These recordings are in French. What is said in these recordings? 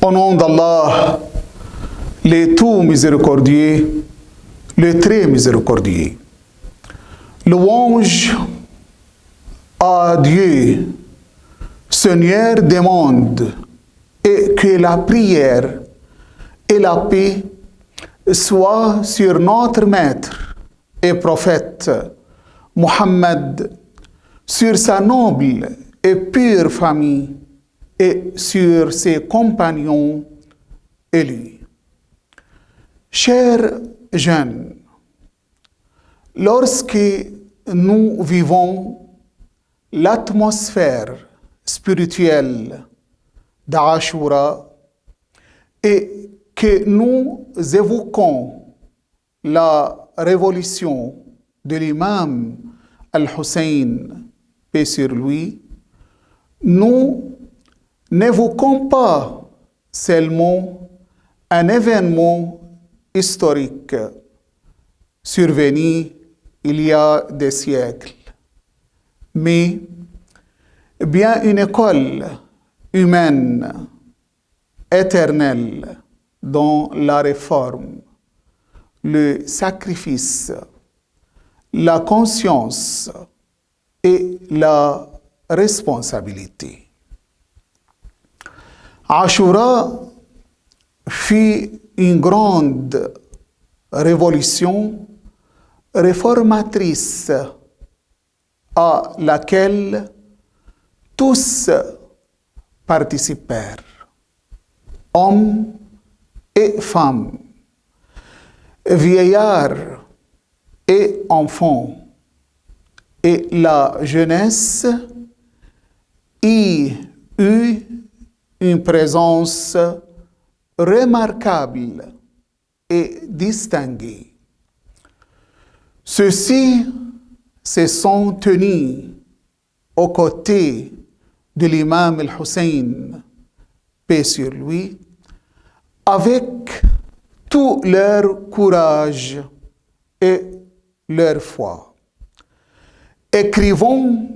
Au nom d'Allah, le tout miséricordieux, le très miséricordieux. Louange à Dieu, Seigneur des mondes, et que la prière et la paix soient sur notre Maître et prophète Mohammed, sur sa noble et pure famille et sur ses compagnons élus. Chers jeunes, lorsque nous vivons l'atmosphère spirituelle d'Ashura et que nous évoquons la révolution de l'imam Al-Hussein, paix sur lui, nous n'évoquons pas seulement un événement historique survenu il y a des siècles, mais bien une école humaine éternelle dans la réforme, le sacrifice, la conscience et la responsabilité. Ashura fut une grande révolution réformatrice à laquelle tous participèrent, hommes et femmes, vieillards et enfants, et la jeunesse y eut une présence remarquable et distinguée. Ceux-ci se sont tenus aux côtés de l'imam Al-Hussein, paix sur lui, avec tout leur courage et leur foi. Écrivons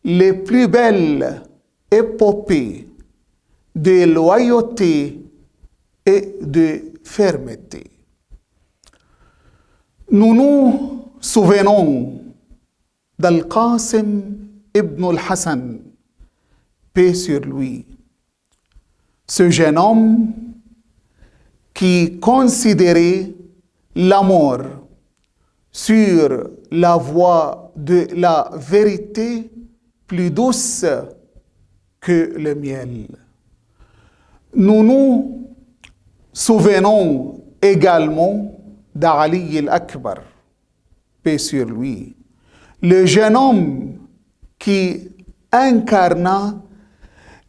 les plus belles épopées de loyauté et de fermeté. Nous nous souvenons d'Al-Qasim ibn al-Hassan, paix sur lui, ce jeune homme qui considérait la mort sur la voie de la vérité plus douce que le miel. Nous nous souvenons également d'Ali al-Akbar, paix sur lui, le jeune homme qui incarna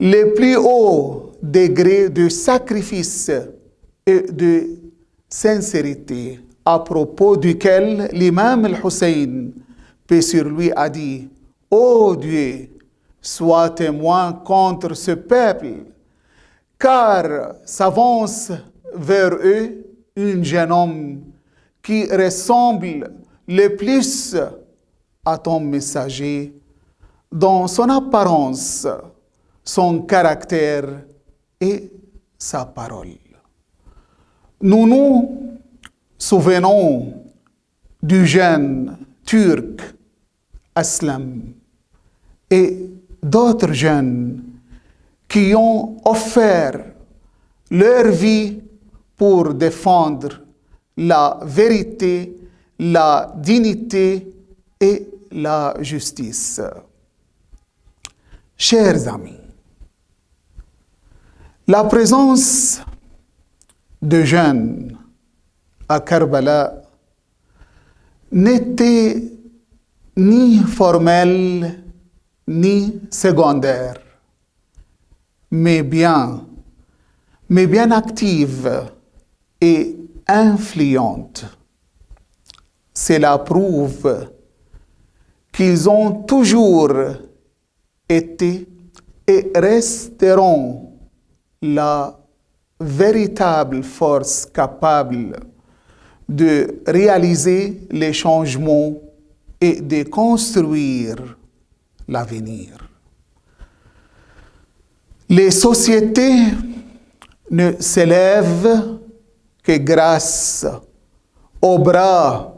les plus hauts degrés de sacrifice et de sincérité, à propos duquel l'imam Al-Hussein, paix sur lui, a dit: « Ô Dieu, sois témoin contre ce peuple, car s'avance vers eux un jeune homme qui ressemble le plus à ton messager dans son apparence, son caractère et sa parole. » Nous nous souvenons du jeune turc Aslam et d'autres jeunes qui ont offert leur vie pour défendre la vérité, la dignité et la justice. Chers amis, la présence de jeunes à Karbala n'était ni formelle ni secondaire, mais bien active et influente. Cela prouve qu'ils ont toujours été et resteront la véritable force capable de réaliser les changements et de construire l'avenir. Les sociétés ne s'élèvent que grâce aux bras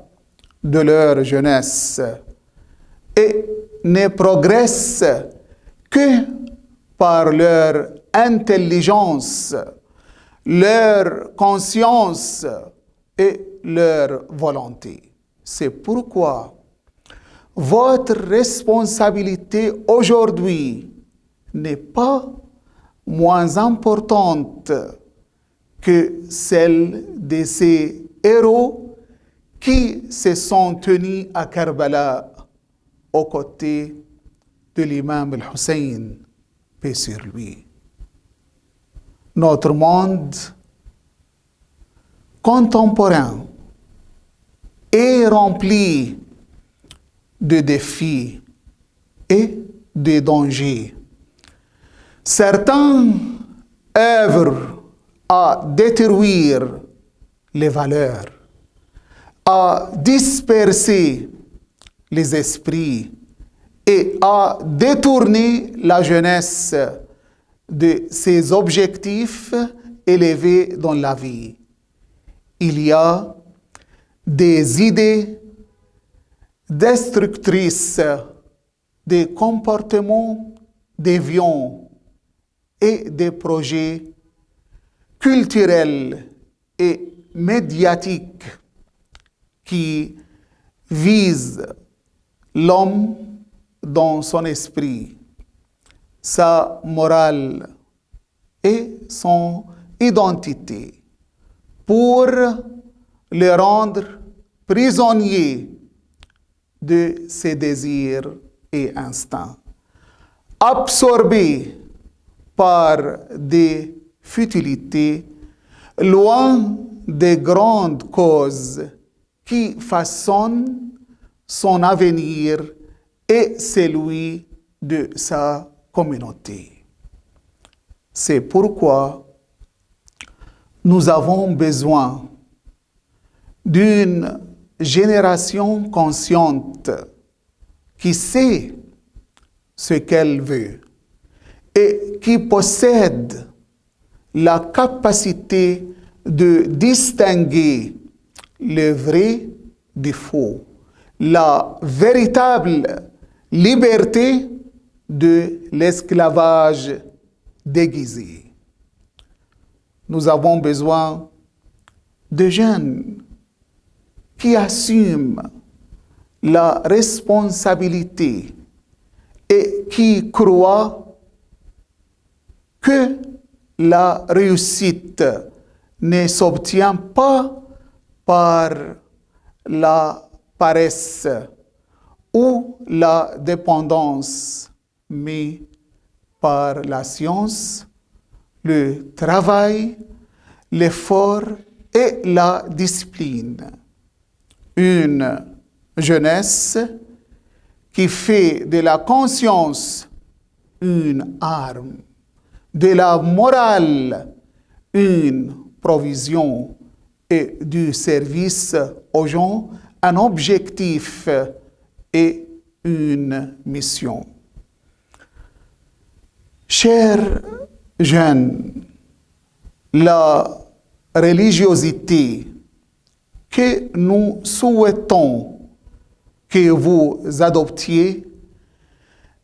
de leur jeunesse et ne progressent que par leur intelligence, leur conscience et leur volonté. C'est pourquoi votre responsabilité aujourd'hui n'est pas moins importante que celle de ces héros qui se sont tenus à Karbala aux côtés de l'imam al-Hussein, paix sur lui. Notre monde contemporain est rempli de défis et de dangers. Certains œuvrent à détruire les valeurs, à disperser les esprits et à détourner la jeunesse de ses objectifs élevés dans la vie. Il y a des idées destructrices, des comportements déviants et des projets culturels et médiatiques qui visent l'homme dans son esprit, sa morale et son identité, pour le rendre prisonnier de ses désirs et instincts, absorbé par des futilités, loin des grandes causes qui façonnent son avenir et celui de sa communauté. C'est pourquoi nous avons besoin d'une génération consciente qui sait ce qu'elle veut et qui possède la capacité de distinguer le vrai du faux, la véritable liberté de l'esclavage déguisé. Nous avons besoin de jeunes qui assument la responsabilité et qui croient que la réussite ne s'obtient pas par la paresse ou la dépendance, mais par la science, le travail, l'effort et la discipline. Une jeunesse qui fait de la conscience une arme, de la morale une provision et du service aux gens un objectif et une mission. Chers jeunes, la religiosité que nous souhaitons que vous adoptiez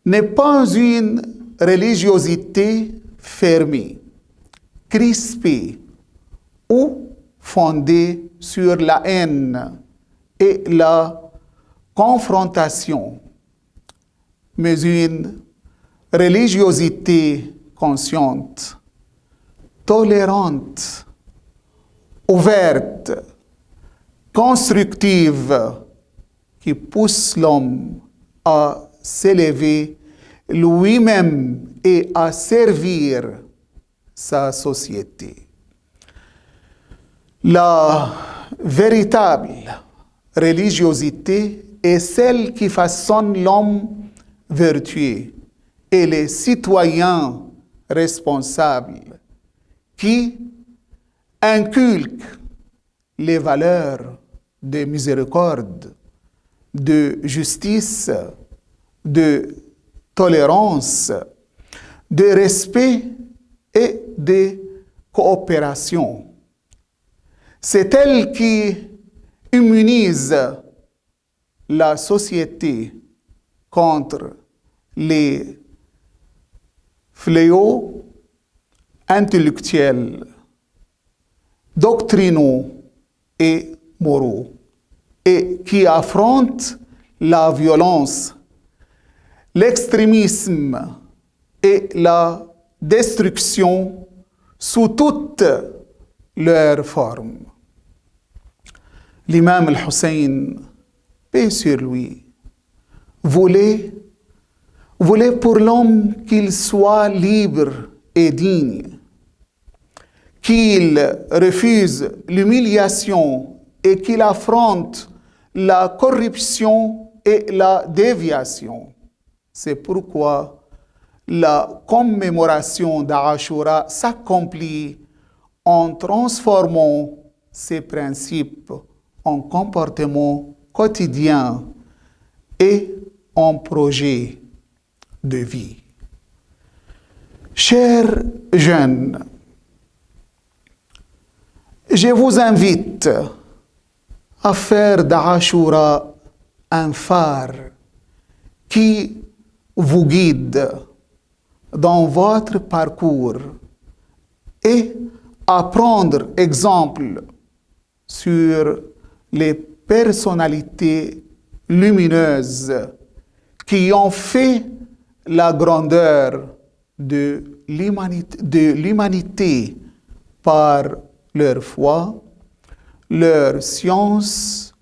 n'est pas une religiosité fermée, crispée ou fondée sur la haine et la confrontation, mais une religiosité consciente, tolérante, ouverte, constructive, qui pousse l'homme à s'élever lui-même et à servir sa société. La véritable religiosité est celle qui façonne l'homme vertueux et les citoyens responsables qui inculquent les valeurs de miséricorde, de justice, de tolérance, de respect et de coopération. C'est elle qui immunise la société contre les fléaux intellectuels, doctrinaux et moraux, et qui affronte la violence, l'extrémisme et la destruction sous toutes leurs formes. L'imam al-Hussein, paix sur lui, voulait pour l'homme qu'il soit libre et digne, qu'il refuse l'humiliation et qu'il affronte la corruption et la déviation. C'est pourquoi la commémoration d'Ashura s'accomplit en transformant ces principes en comportement quotidien et en projet de vie. Chers jeunes, je vous invite à faire d'Ashura un phare qui vous guide dans votre parcours et à prendre exemple sur les personnalités lumineuses qui ont fait la grandeur de l'humanité par leur foi, leur science,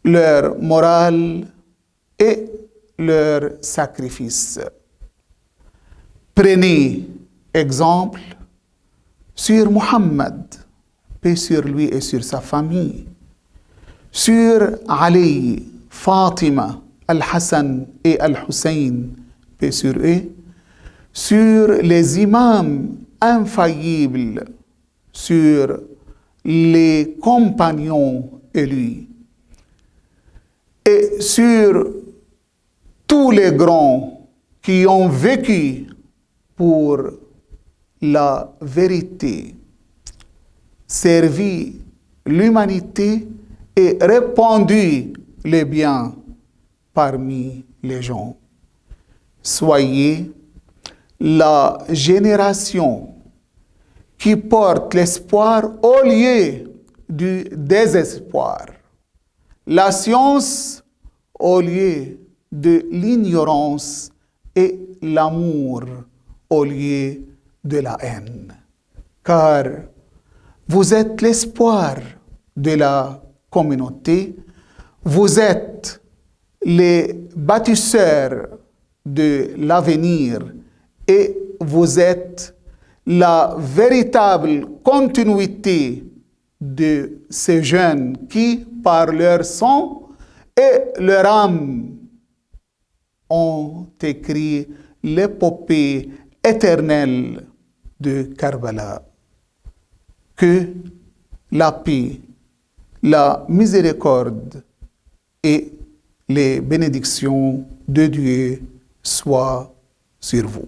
leur morale et leur sacrifice. Prenez exemple sur Muhammad, paix sur lui et sur sa famille, sur Ali, Fatima, Al-Hassan et Al-Hussein, paix sur eux, sur les imams infaillibles, sur les compagnons élus, et sur tous les grands qui ont vécu pour la vérité, servi l'humanité et répandu les biens parmi les gens. Soyez la génération qui porte l'espoir au lieu du désespoir, la science au lieu de l'ignorance et l'amour au lieu de la haine. Car vous êtes l'espoir de la communauté, vous êtes les bâtisseurs de l'avenir et vous êtes la véritable continuité de ces jeunes qui, par leur sang et leur âme, ont écrit l'épopée éternelle de Karbala. Que la paix, la miséricorde et les bénédictions de Dieu soient sur vous.